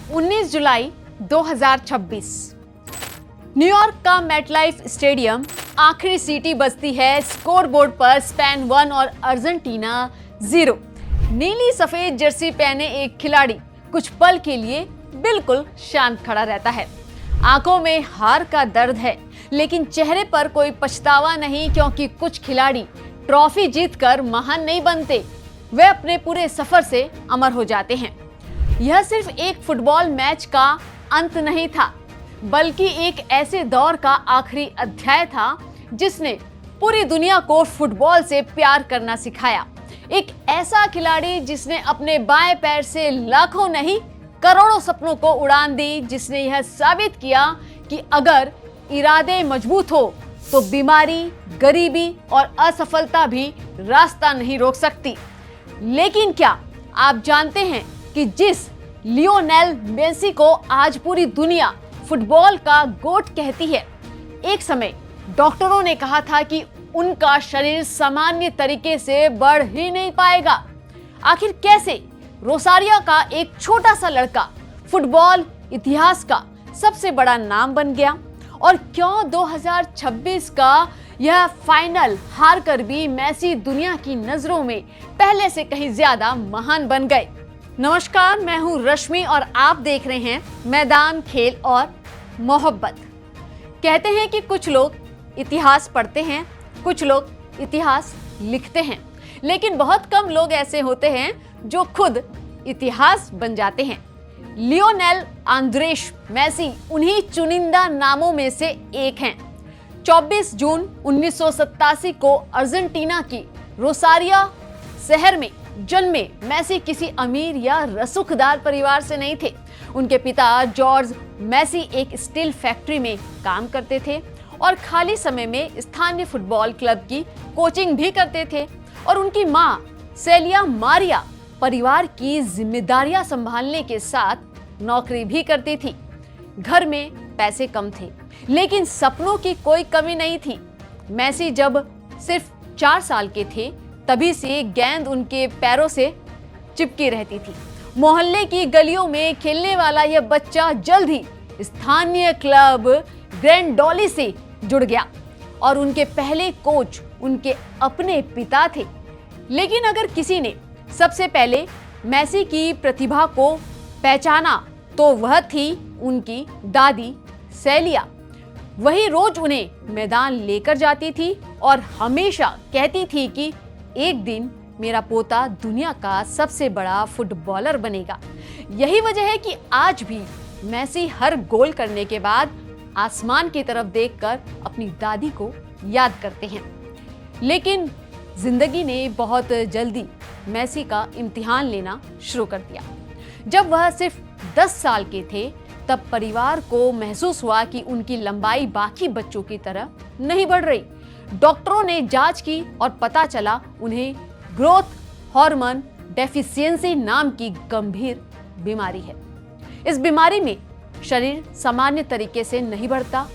19 जुलाई 2026। New York का MetLife stadium, आखिरी सीटी बजती है स्कोरबोर्ड पर। स्पेन 1 और अर्जेंटीना 0। नीली सफेद जर्सी पहने एक खिलाड़ी कुछ पल के लिए बिल्कुल शांत खड़ा रहता है। आंखों में हार का दर्द है, लेकिन चेहरे पर कोई पछतावा नहीं, क्योंकि कुछ खिलाड़ी ट्रॉफी जीतकर महान नहीं बनते, वे अपने पूरे सफर से अमर हो जाते हैं। यह सिर्फ एक फुटबॉल मैच का अंत नहीं था, बल्कि एक ऐसे दौर का आखिरी अध्याय था जिसने पूरी दुनिया को फुटबॉल से प्यार करना सिखाया। एक ऐसा खिलाड़ी जिसने अपने बाएं पैर से लाखों नहीं करोड़ों सपनों को उड़ान दी, जिसने यह साबित किया कि अगर इरादे मजबूत हो तो बीमारी, गरीबी और असफलता भी रास्ता नहीं रोक सकती। लेकिन क्या आप जानते हैं कि जिस लियोनेल मेसी को आज पूरी दुनिया फुटबॉल का गोट कहती है, एक समय डॉक्टरों ने कहा था कि उनका शरीर सामान्य तरीके से बढ़ ही नहीं पाएगा। आखिर कैसे रोसारियो का एक छोटा सा लड़का फुटबॉल इतिहास का सबसे बड़ा नाम बन गया, और क्यों 2026 का यह फाइनल हार कर भी मेसी दुनिया की नजरों में पहले से कहीं ज्यादा महान बन गए। नमस्कार, मैं हूं रश्मि और आप देख रहे हैं मैदान खेल और मोहब्बत। कहते हैं कि कुछ लोग इतिहास पढ़ते हैं, कुछ लोग इतिहास लिखते हैं, लेकिन बहुत कम लोग ऐसे होते हैं जो खुद इतिहास बन जाते हैं। लियोनेल आंद्रेस मेसी उन्हीं चुनिंदा नामों में से एक हैं। 24 जून 1987 को अर्जेंटीना की रोसारियो शहर में जन्मे मेसी किसी अमीर या रसूखदार परिवार से नहीं थे। उनके पिता जॉर्ज मेसी एक स्टील फैक्ट्री में काम करते थे और खाली समय में स्थानीय फुटबॉल क्लब की कोचिंग भी करते थे। और उनकी मां सेलिया मारिया परिवार की जिम्मेदारियां संभालने के साथ नौकरी भी करती थी। घर में पैसे कम थे, लेकिन सपनों की कोई कमी नहीं थी। मेसी जब सिर्फ 4 साल के थे, तभी से गेंद उनके पैरों से चिपकी रहती थी। मोहल्ले की गलियों में खेलने वाला यह बच्चा जल्द ही स्थानीय क्लब ग्रैंडोली से जुड़ गया और उनके पहले कोच उनके अपने पिता थे। लेकिन अगर किसी ने सबसे पहले मेसी की प्रतिभा को पहचाना तो वह थी उनकी दादी सेलिया। वही रोज उन्हें मैदान लेकर जाती थी और हमेशा कहती थी कि एक दिन मेरा पोता दुनिया का सबसे बड़ा फुटबॉलर बनेगा। यही वजह है कि आज भी मेसी हर गोल करने के बाद आसमान की तरफ देखकर अपनी दादी को याद करते हैं। लेकिन जिंदगी ने बहुत जल्दी मेसी का इम्तिहान लेना शुरू कर दिया। जब वह सिर्फ 10 साल के थे, तब परिवार को महसूस हुआ कि उनकी लंबाई बाकी बच्चों की तरह नहीं बढ़ रही। डॉक्टरों ने जांच की और पता चला उन्हें ग्रोथ हार्मोन डेफिशिएंसी नाम की गंभीर बीमारी है। इस बीमारी में शरीर सामान्य तरीके से नहीं बढ़ता।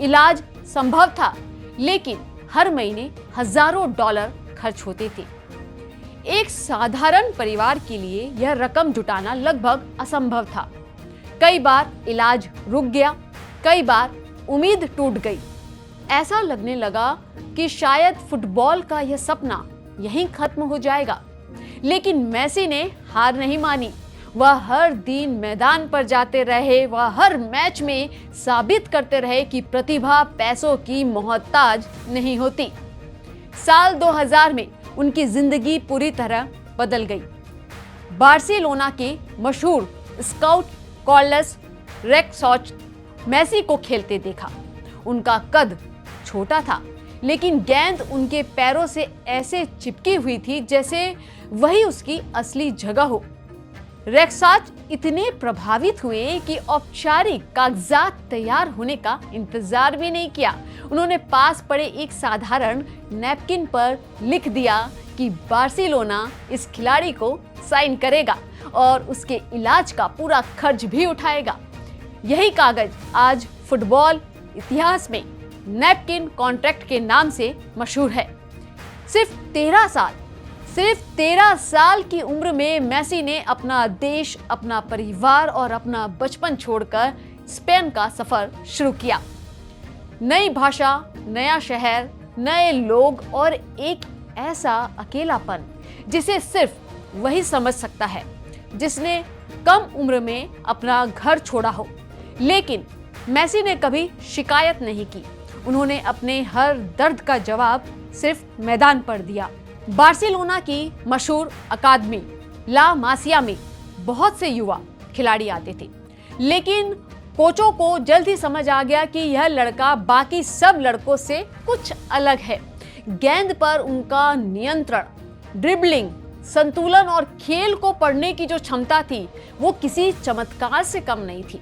इलाज संभव था, लेकिन हर महीने हजारों डॉलर खर्च होते थे। एक साधारण परिवार के लिए यह रकम जुटाना लगभग असंभव था। कई बार इलाज रुक गया, कई बार उम्मीद टूट गई। ऐसा लगने लगा कि शायद फुटबॉल का यह सपना यहीं खत्म हो जाएगा। लेकिन मेसी ने हार नहीं मानी। वह हर दिन मैदान पर जाते रहे। वह हर मैच में साबित करते रहे कि प्रतिभा पैसों की मोहताज नहीं होती। साल 2000 में उनकी जिंदगी पूरी तरह बदल गई। बार्सिलोना के मशहूर स्काउट कार्लोस रेक्सॉच मेसी को खेलते देखा। उनका कद छोटा था, लेकिन गेंद उनके पैरों से ऐसे चिपकी हुई थी जैसे वही उसकी असली जगह हो। रेक्सॉच इतने प्रभावित हुए कि औपचारिक कागजात तैयार होने का इंतजार भी नहीं किया। उन्होंने पास पड़े एक साधारण नैपकिन पर लिख दिया कि बार्सिलोना इस खिलाड़ी को साइन करेगा और उसके इलाज का पूरा खर्च भी उठाएगा। यही कागज आज फुटबॉल इतिहास में नैपकिन कॉन्ट्रैक्ट के नाम से मशहूर है। सिर्फ 13 साल सिर्फ 13 साल की उम्र में मेसी ने अपना देश, अपना परिवार और अपना बचपन छोड़कर स्पेन का सफर शुरू किया। नई भाषा, नया शहर, नए लोग और एक ऐसा अकेलापन जिसे सिर्फ वही समझ सकता है जिसने कम उम्र में अपना घर छोड़ा हो। लेकिन मेसी ने कभी शिकायत नहीं की। उन्होंने अपने हर दर्द का जवाब सिर्फ मैदान पर दिया। बार्सिलोना की मशहूर अकादमी ला मासिया में बहुत से युवा खिलाड़ी आते थे, लेकिन कोचों को जल्द ही समझ आ गया कि यह लड़का बाकी सब लड़कों से कुछ अलग है। गेंद पर उनका नियंत्रण, ड्रिबलिंग, संतुलन और खेल को पढ़ने की जो क्षमता थी वो किसी चमत्कार से कम नहीं थी।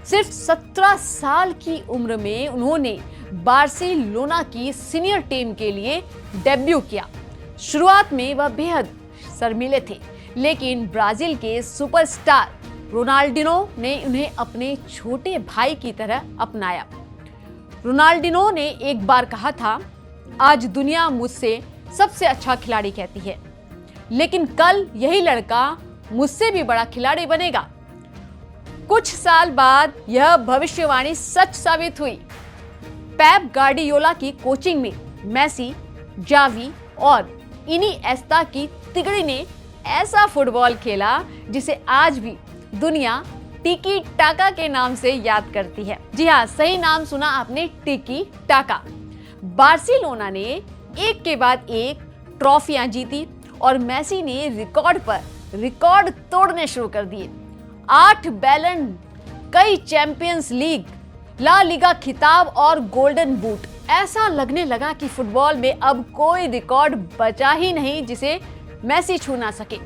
सिर्फ 17 साल की उम्र में उन्होंने बार्सिलोना की सीनियर टीम के लिए डेब्यू किया। शुरुआत में वह बेहद शर्मीले थे, लेकिन ब्राजील के सुपरस्टार रोनाल्डिनो ने उन्हें अपने छोटे भाई की तरह अपनाया। रोनाल्डिनो ने एक बार कहा था, आज दुनिया मुझसे सबसे अच्छा खिलाड़ी कहती है, लेकिन कल यही लड़का मुझसे भी बड़ा खिलाड़ी बनेगा। कुछ साल बाद यह भविष्यवाणी सच साबित हुई। पेप गार्डियोला की कोचिंग में मेसी, जावी और इनिएस्ता की तिगड़ी ने ऐसा फुटबॉल खेला जिसे आज भी दुनिया टिकी टाका के नाम से याद करती है। जी हाँ, सही नाम सुना आपने, टिकी टाका। बार्सिलोना ने एक के बाद एक ट्रॉफियां जीती और मेसी ने रिकॉर्ड पर रिकॉर्ड तोड़ने शुरू कर दिए। 8 बैलन, कई चैंपियंस लीग, ला लीगा खिताब और गोल्डन बूट। ऐसा लगने लगा कि फुटबॉल में अब कोई रिकॉर्ड बचा ही नहीं जिसे मेसी छू ना सके।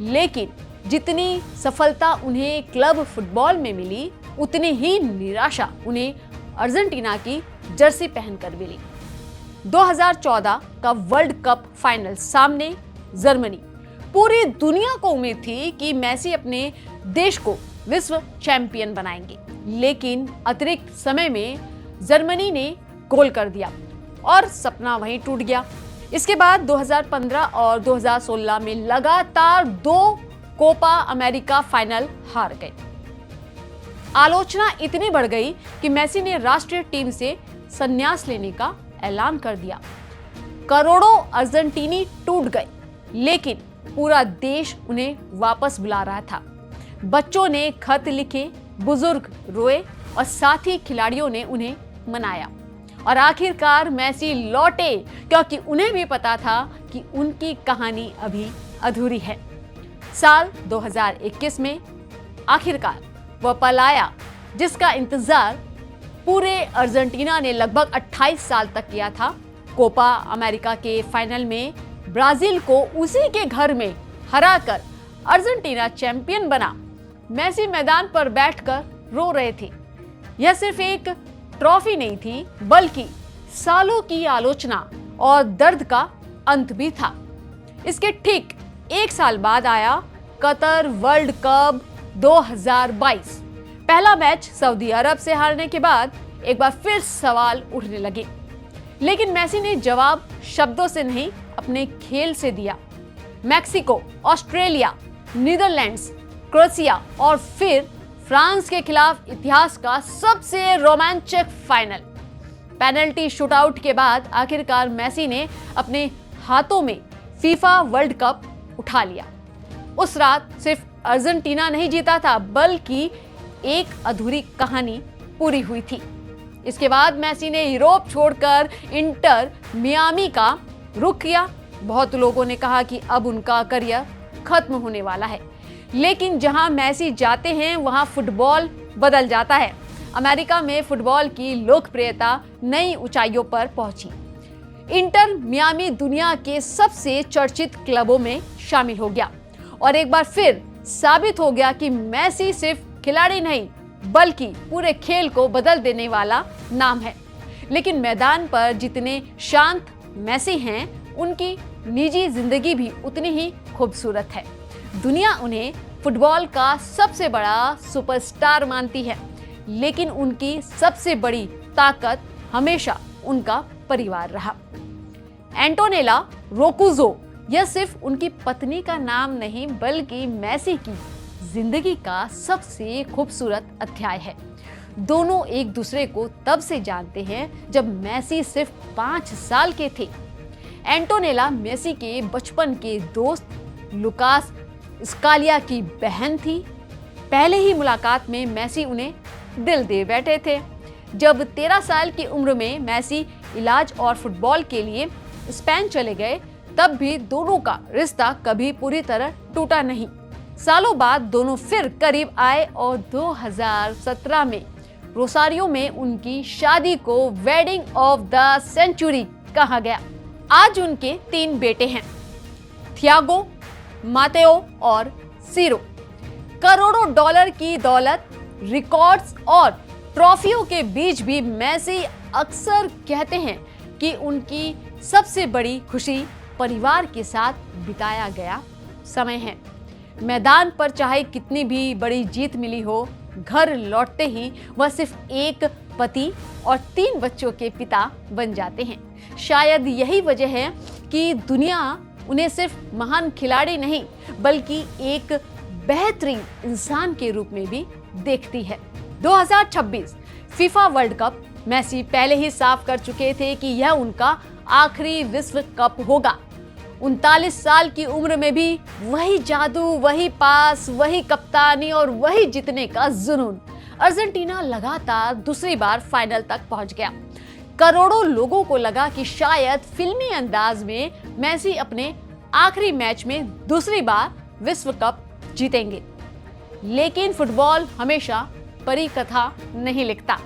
लेकिन जितनी सफलता उन्हें क्लब फुटबॉल में मिली, उतनी ही निराशा उन्हें अर्जेंटीना की जर्सी पहनकर मिली। 2014 का वर्ल्ड कप फाइनल सामने जर्मनी। पूरी दुनिया को उम्मीद थी कि मेसी अपने देश को विश्व चैंपियन बनाएंगे, लेकिन अतिरिक्त समय में जर्मनी ने गोल कर दिया और सपना वहीं टूट गया। इसके बाद 2015 और 2016 में लगातार 2 कोपा अमेरिका फाइनल हार गए। आलोचना इतनी बढ़ गई कि मेसी ने राष्ट्रीय टीम से संन्यास लेने का ऐलान कर दिया। करोड़ों अर्जेंटीनी टूट गए, लेकिन पूरा देश उन्हें वापस बुला रहा था। बच्चों ने खत लिखे, बुजुर्ग रोए और साथी खिलाड़ियों ने उन्हें मनाया। और आखिरकार मेसी लौटे, क्योंकि उन्हें भी पता था कि उनकी कहानी अभी अधूरी है। साल 2021 में आखिरकार वह पल आया जिसका इंतजार पूरे अर्जेंटीना ने लगभग 28 साल तक किया था। कोपा अमेरिका के फाइनल में ब्राजील को उसी के घर में हराकर अर्जेंटीना चैंपियन बना। मेसी मैदान पर बैठकर रो रहे थे। यह सिर्फ एक ट्रॉफी नहीं थी, बल्कि सालों की आलोचना और दर्द का अंत भी था। इसके ठीक 1 साल बाद आया कतर वर्ल्ड कप 2022। पहला मैच सऊदी अरब से हारने के बाद एक बार फिर सवाल उठने लगे, लेकिन मेसी ने जवाब शब्दों से नहीं, अपने खेल से दिया। मैक्सिको, ऑस्ट्रेलिया, नीदरलैंड्स, क्रोएशिया और फिर फ्रांस के खिलाफ इतिहास का सबसे रोमांचक फाइनल। पेनल्टी शूटआउट के बाद आखिरकार मेसी ने अपने हाथों में फीफा वर्ल्ड कप उठा लिया। उस रात सिर्फ अर्जेंटीना नहीं जीता था, बल्कि एक अधूरी कहानी पूरी हुई थी। इसके बाद मेसी ने यूरोप छोड़कर इंटर मियामी का रुख किया। बहुत लोगों ने कहा कि अब उनका करियर खत्म होने वाला है, लेकिन जहां मेसी जाते हैं वहां फुटबॉल बदल जाता है। अमेरिका में फुटबॉल की लोकप्रियता नई ऊंचाइयों पर पहुंची। इंटर मियामी दुनिया के सबसे चर्चित क्लबों में शामिल हो गया और एक बार फिर साबित हो गया कि मेसी सिर्फ खिलाड़ी नहीं, बल्कि पूरे खेल को बदल देने वाला नाम है। लेकिन मैदान पर जितने शांत मेसी हैं, उनकी निजी जिंदगी भी उतनी ही खूबसूरत है। दुनिया उन्हें फुटबॉल का सबसे बड़ा सुपरस्टार मानती है, लेकिन उनकी सबसे बड़ी ताकत हमेशा उनका परिवार रहा। एंटोनेला रोकुजो यह सिर्फ उनकी पत्नी का नाम नहीं बल्कि मेसी की जिंदगी का सबसे खूबसूरत अध्याय है। दोनों एक दूसरे को तब से जानते हैं जब मेसी सिर्फ 5 साल के थे। एंटोनेला मेसी के बचपन के दोस्त लुकास स्कालिया की बहन थी। पहले ही मुलाकात में मेसी उन्हें दिल दे बैठे थे। जब 13 साल की उम्र में मेसी इलाज और फुटबॉल के लिए स्पेन चले गए, तब भी दोनों का रिश्ता कभी पूरी तरह टूटा नहीं। सालों बाद दोनों फिर करीब आए और 2017 में रोसारियो में उनकी शादी को वेडिंग ऑफ द सेंचुरी कहा गया। आज उनके 3 बेटे हैं, थियागो, मातेओ और सीरो। करोड़ों डॉलर की दौलत, रिकॉर्ड्स और ट्रॉफियों के बीच भी मेसी अक्सर कहते हैं कि उनकी सबसे बड़ी खुशी परिवार के साथ बिताया गया समय है। मैदान पर चाहे कितनी भी बड़ी जीत मिली हो, घर लौटते ही वह सिर्फ एक पति और 3 बच्चों के पिता बन जाते हैं। शायद यही वजह है कि दुनिया उन्हें सिर्फ महान खिलाड़ी नहीं बल्कि एक बेहतरीन इंसान के रूप में भी देखती है। 2026 फीफा वर्ल्ड कप मेसी पहले ही साफ कर चुके थे कि यह उनका आखिरी विश्व कप होगा। 39 साल की उम्र में भी वही जादू, वही पास, वही कप्तानी और वही जीतने का जुनून। अर्जेंटीना लगातार दूसरी बार फाइनल तक पहुंच गया। करोड़ों लोगों को लगा कि शायद फिल्मी अंदाज में मेसी अपने आखिरी मैच में दूसरी बार विश्व कप जीतेंगे। लेकिन फुटबॉल हमेशा परी कथा नहीं लिखता।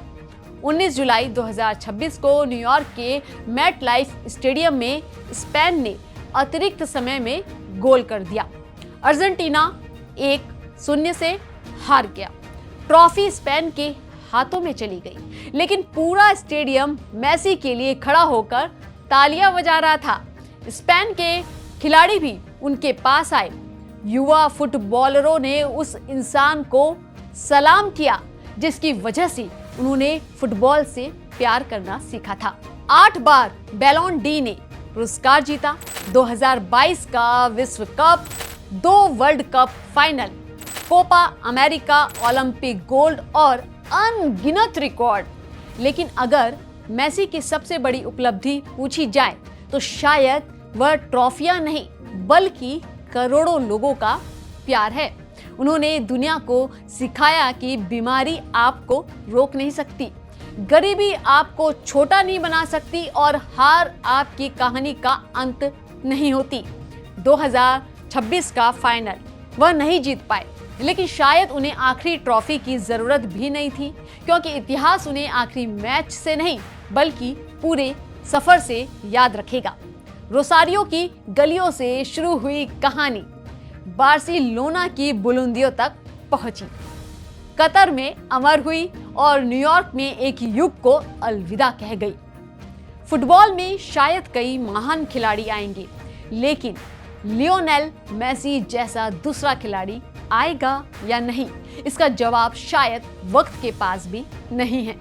19 जुलाई 2026 को न्यूयॉर्क के मेट लाइफ स्टेडियम में स्पेन ने अतिरिक्त समय में गोल कर दिया। अर्जेंटीना 1-0 से हार गया। ट्रॉफी स्पेन के हाथों में चली गई, लेकिन पूरा स्टेडियम मेसी के लिए खड़ा होकर तालियां बजा रहा था। स्पेन के खिलाड़ी भी उनके पास आए। युवा फुटबॉलरों ने उस इंसान को सलाम किया जिसकी वजह से उन्होंने फुटबॉल से प्यार करना सीखा था। 8 बार बैलोन डी ने पुरस्कार जीता, 2022 का विश्व cup, 2 World Cup final, Copa America, Olympic gold और अनगिनत रिकॉर्ड। लेकिन अगर मेसी की सबसे बड़ी उपलब्धि पूछी जाए तो शायद वह ट्रॉफियां नहीं बल्कि करोड़ों लोगों का प्यार है। उन्होंने दुनिया को सिखाया कि बीमारी आपको रोक नहीं सकती, गरीबी आपको छोटा नहीं बना सकती और हार आपकी कहानी का अंत नहीं होती। 2026 का फाइनल वह नहीं जीत पाए, लेकिन शायद उन्हें आखिरी ट्रॉफी की जरूरत भी नहीं थी, क्योंकि इतिहास उन्हें आखिरी मैच से नहीं बल्कि पूरे सफर से याद रखेगा। रोसारियो की गलियों से शुरू हुई कहानी बार्सिलोना की बुलंदियों तक पहुंची, कतर में अमर हुई और न्यूयॉर्क में एक युग को अलविदा कह गई। फुटबॉल में शायद कई महान खिलाड़ी आएंगे, लेकिन लियोनेल मेसी जैसा दूसरा खिलाड़ी आएगा या नहीं, इसका जवाब शायद वक्त के पास भी नहीं है।